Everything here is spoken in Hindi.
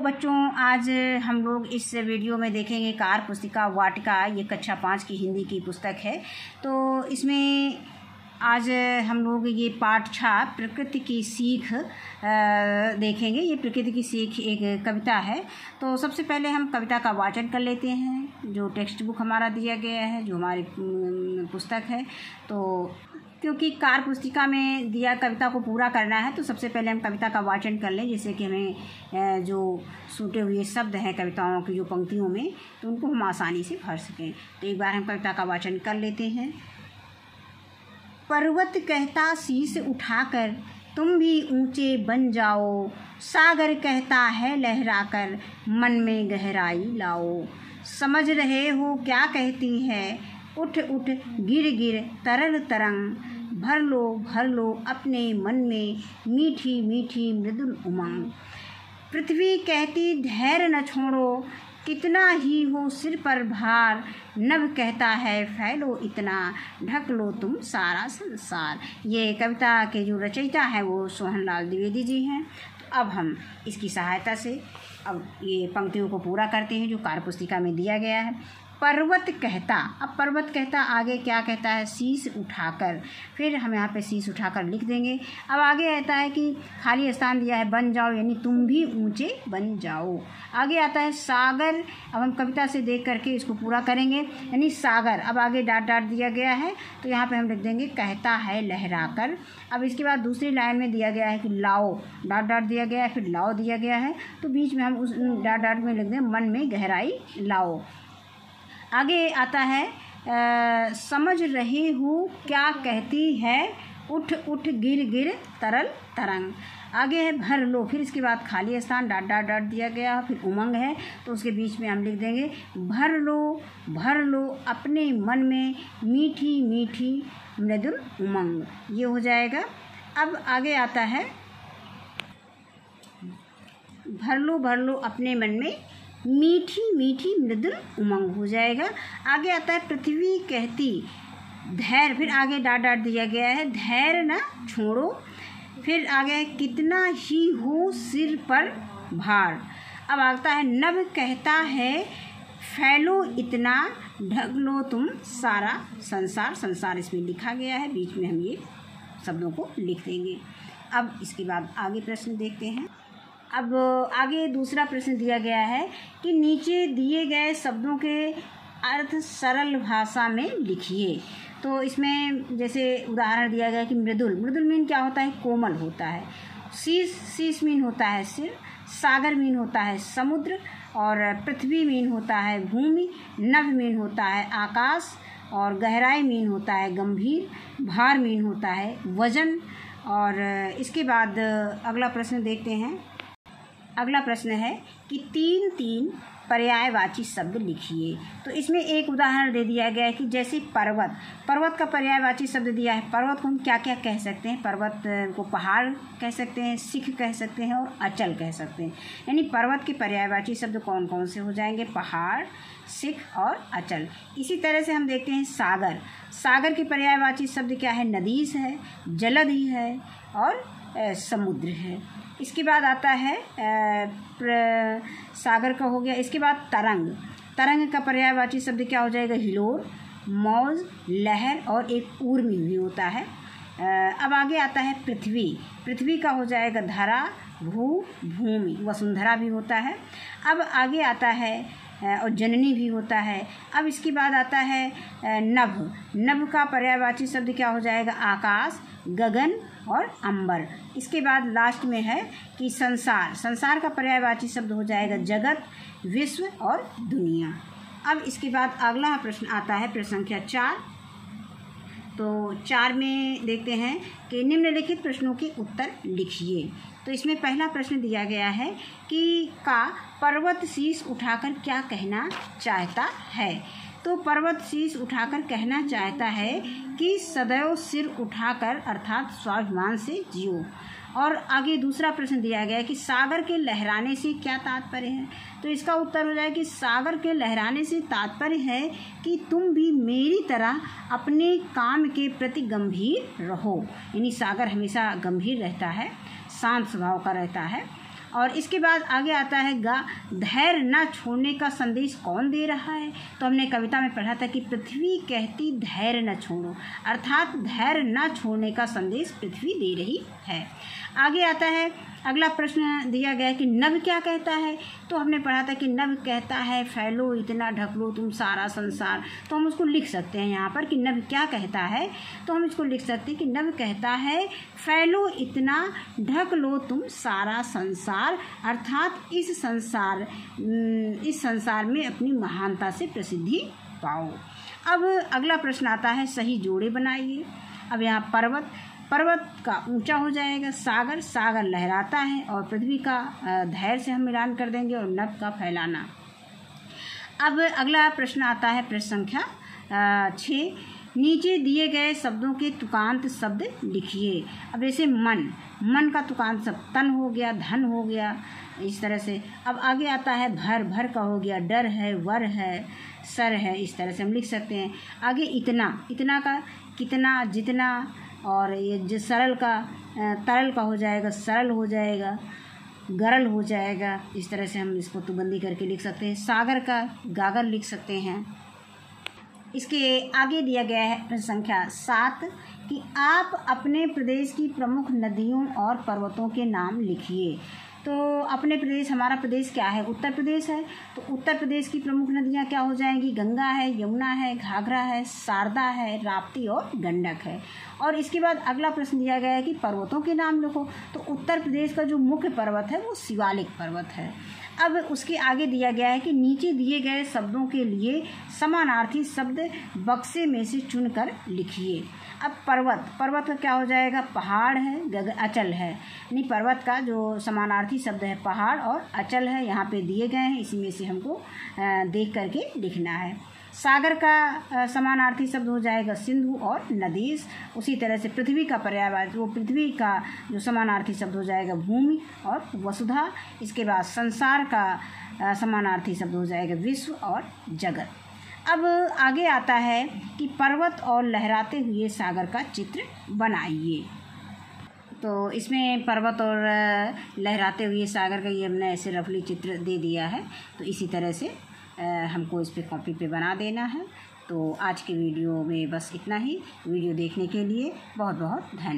बच्चों, आज हम लोग इस वीडियो में देखेंगे कार पुस्तिका वाटिका। ये कक्षा 5 की हिंदी की पुस्तक है। तो इसमें आज हम लोग ये पाठ 6 प्रकृति की सीख देखेंगे। ये प्रकृति की सीख एक कविता है। तो सबसे पहले हम कविता का वाचन कर लेते हैं, जो टेक्स्ट बुक हमारा दिया गया है, जो हमारी पुस्तक है। तो क्योंकि कार पुस्तिका में दिया कविता को पूरा करना है, तो सबसे पहले हम कविता का वाचन कर लें, जिससे कि हमें जो छूटे हुए शब्द हैं कविताओं की जो पंक्तियों में, तो उनको हम आसानी से भर सकें। तो एक बार हम कविता का वाचन कर लेते हैं। पर्वत कहता शीश उठाकर तुम भी ऊंचे बन जाओ, सागर कहता है लहराकर मन में गहराई लाओ। समझ रहे हो क्या कहती है, उठ उठ गिर गिर तरल तरंग, भर लो अपने मन में मीठी मीठी मृदुल उमंग। पृथ्वी कहती धैर्य न छोड़ो, कितना ही हो सिर पर भार, नभ कहता है फैलो इतना, ढक लो तुम सारा संसार। ये कविता के जो रचयिता है वो सोहनलाल द्विवेदी जी हैं। तो अब हम इसकी सहायता से अब ये पंक्तियों को पूरा करते हैं जो कार पुस्तिका में दिया गया है। पर्वत कहता, अब पर्वत कहता आगे क्या कहता है, शीश उठाकर। फिर हम यहाँ पे शीश उठाकर लिख देंगे। अब आगे आता है कि खाली स्थान दिया है बन जाओ, यानी तुम भी ऊंचे बन जाओ। आगे आता है सागर। अब हम कविता से देख करके इसको पूरा करेंगे, यानी सागर। अब आगे डाट डाट दिया गया है, तो यहाँ पे हम लिख देंगे कहता है लहराकर। अब इसके बाद दूसरी लाइन में दिया गया है कि लाओ, डाट डाट दिया गया है, फिर लाओ दिया गया है, तो बीच में हम उस डाट डाट में लिख दें मन में गहराई लाओ। आगे आता है समझ रहे हो क्या कहती है, उठ उठ गिर गिर तरल तरंग। आगे है भर लो, फिर इसके बाद खाली स्थान डाट डाट डाट दिया गया, फिर उमंग है, तो उसके बीच में हम लिख देंगे भर लो अपने मन में मीठी मीठी मृदुल उमंग। ये हो जाएगा। अब आगे आता है भर लो अपने मन में मीठी मीठी मृदुल उमंग हो जाएगा। आगे आता है पृथ्वी कहती धैर्य, फिर आगे डाट डाट दिया गया है धैर्य न छोड़ो। फिर आगे कितना ही हो सिर पर भार। अब आता है नभ कहता है फैलो इतना, ढक लो तुम सारा संसार। संसार इसमें लिखा गया है, बीच में हम ये शब्दों को लिख देंगे। अब इसके बाद आगे प्रश्न देखते हैं। अब आगे दूसरा प्रश्न दिया गया है कि नीचे दिए गए शब्दों के अर्थ सरल भाषा में लिखिए। तो इसमें जैसे उदाहरण दिया गया कि मृदुल मीन क्या होता है, कोमल होता है। शीश मीन होता है सिर। सागर मीन होता है समुद्र। और पृथ्वी मीन होता है भूमि। नभ मीन होता है आकाश। और गहराई मीन होता है गंभीर। भार मीन होता है वजन। और इसके बाद अगला प्रश्न देखते हैं। अगला प्रश्न है कि 3 पर्यायवाची शब्द लिखिए। तो इसमें एक उदाहरण दे दिया गया है कि जैसे पर्वत का पर्यायवाची शब्द दिया है। पर्वत को हम क्या क्या कह सकते हैं, पर्वत को पहाड़ कह सकते हैं, शिख कह सकते हैं और अचल कह सकते हैं। यानी पर्वत के पर्यायवाची शब्द कौन कौन से हो जाएंगे, पहाड़, शिख और अचल। इसी तरह से हम देखते हैं सागर के पर्यायवाची शब्द क्या है, नदीस है, जलधि है और समुद्र है। इसके बाद आता है सागर का हो गया। इसके बाद तरंग का पर्यायवाची शब्द क्या हो जाएगा, हिलोर, मौज, लहर और एक ऊर्मी भी होता है। अब आगे आता है पृथ्वी का हो जाएगा धरा, भूमि, वसुंधरा भी होता है। अब आगे आता है और जननी भी होता है। अब इसके बाद आता है नभ का पर्यायवाची शब्द क्या हो जाएगा, आकाश, गगन और अंबर। इसके बाद लास्ट में है कि संसार का पर्यायवाची शब्द हो जाएगा जगत, विश्व और दुनिया। अब इसके बाद अगला प्रश्न आता है प्रश्न संख्या 4। तो 4 में देखते हैं कि निम्नलिखित प्रश्नों के उत्तर लिखिए। तो इसमें पहला प्रश्न दिया गया है कि पर्वत शीश उठाकर क्या कहना चाहता है। तो पर्वत शीश उठाकर कहना चाहता है कि सदैव सिर उठाकर अर्थात स्वाभिमान से जियो। और आगे दूसरा प्रश्न दिया गया है कि सागर के लहराने से क्या तात्पर्य है। तो इसका उत्तर हो जाए कि सागर के लहराने से तात्पर्य है कि तुम भी मेरी तरह अपने काम के प्रति गंभीर रहो। यानी सागर हमेशा गंभीर रहता है, शांत स्वभाव का रहता है। और इसके बाद आगे आता है गा, धैर्य न छोड़ने का संदेश कौन दे रहा है। तो हमने कविता में पढ़ा था कि पृथ्वी कहती धैर्य न छोड़ो, अर्थात धैर्य न छोड़ने का संदेश पृथ्वी दे रही है। आगे आता है अगला प्रश्न दिया गया है कि नभ क्या कहता है। तो हमने पढ़ा था कि नभ कहता है फैलो इतना ढक लो तुम सारा संसार। तो हम उसको लिख सकते हैं यहाँ पर कि नभ क्या कहता है। तो हम इसको लिख सकते हैं कि नभ कहता है फैलो इतना ढक लो तुम सारा संसार, अर्थात इस संसार में अपनी महानता से प्रसिद्धि पाओ। अब अगला प्रश्न आता है सही जोड़े बनाइए। अब यहाँ पर्वत का ऊंचा हो जाएगा, सागर लहराता है, और पृथ्वी का धैर्य से हम मिलान कर देंगे, और नभ का फैलाना। अब अगला प्रश्न आता है प्रश्न संख्या 6। नीचे दिए गए शब्दों के तुकांत शब्द लिखिए। अब जैसे मन का तुकांत शब्द तन हो गया, धन हो गया, इस तरह से। अब आगे आता है भर का हो गया, डर है, वर है, सर है, इस तरह से हम लिख सकते हैं। आगे इतना का कितना, जितना, और ये जो तरल का हो जाएगा, सरल हो जाएगा, गरल हो जाएगा, इस तरह से हम इसको तुकबंदी करके लिख सकते हैं। सागर का गागर लिख सकते हैं। इसके आगे दिया गया है प्रश्न संख्या 7 कि आप अपने प्रदेश की प्रमुख नदियों और पर्वतों के नाम लिखिए। तो अपने प्रदेश, हमारा प्रदेश क्या है, उत्तर प्रदेश है। तो उत्तर प्रदेश की प्रमुख नदियाँ क्या हो जाएंगी, गंगा है, यमुना है, घाघरा है, शारदा है, राप्ती और गंडक है। और इसके बाद अगला प्रश्न दिया गया है कि पर्वतों के नाम लिखो। तो उत्तर प्रदेश का जो मुख्य पर्वत है वो शिवालिक पर्वत है। अब उसके आगे दिया गया है कि नीचे दिए गए शब्दों के लिए समानार्थी शब्द बक्से में से चुनकर लिखिए। अब पर्वत का क्या हो जाएगा, पहाड़ है, अचल है। यानी पर्वत का जो समानार्थी शब्द है पहाड़ और अचल है, यहाँ पे दिए गए हैं, इसी में से हमको देख करके लिखना है। सागर का समानार्थी शब्द हो जाएगा सिंधु और नदीस। उसी तरह से पृथ्वी का पर्यायवाची, वो पृथ्वी का जो समानार्थी शब्द हो जाएगा भूमि और वसुधा। इसके बाद संसार का समानार्थी शब्द हो जाएगा विश्व और जगत। अब आगे आता है कि पर्वत और लहराते हुए सागर का चित्र बनाइए। तो इसमें पर्वत और लहराते हुए सागर का ये हमने ऐसे रफली चित्र दे दिया है। तो इसी तरह से हमको इस पे कॉपी पे बना देना है। तो आज के वीडियो में बस इतना ही। वीडियो देखने के लिए बहुत बहुत धन्यवाद।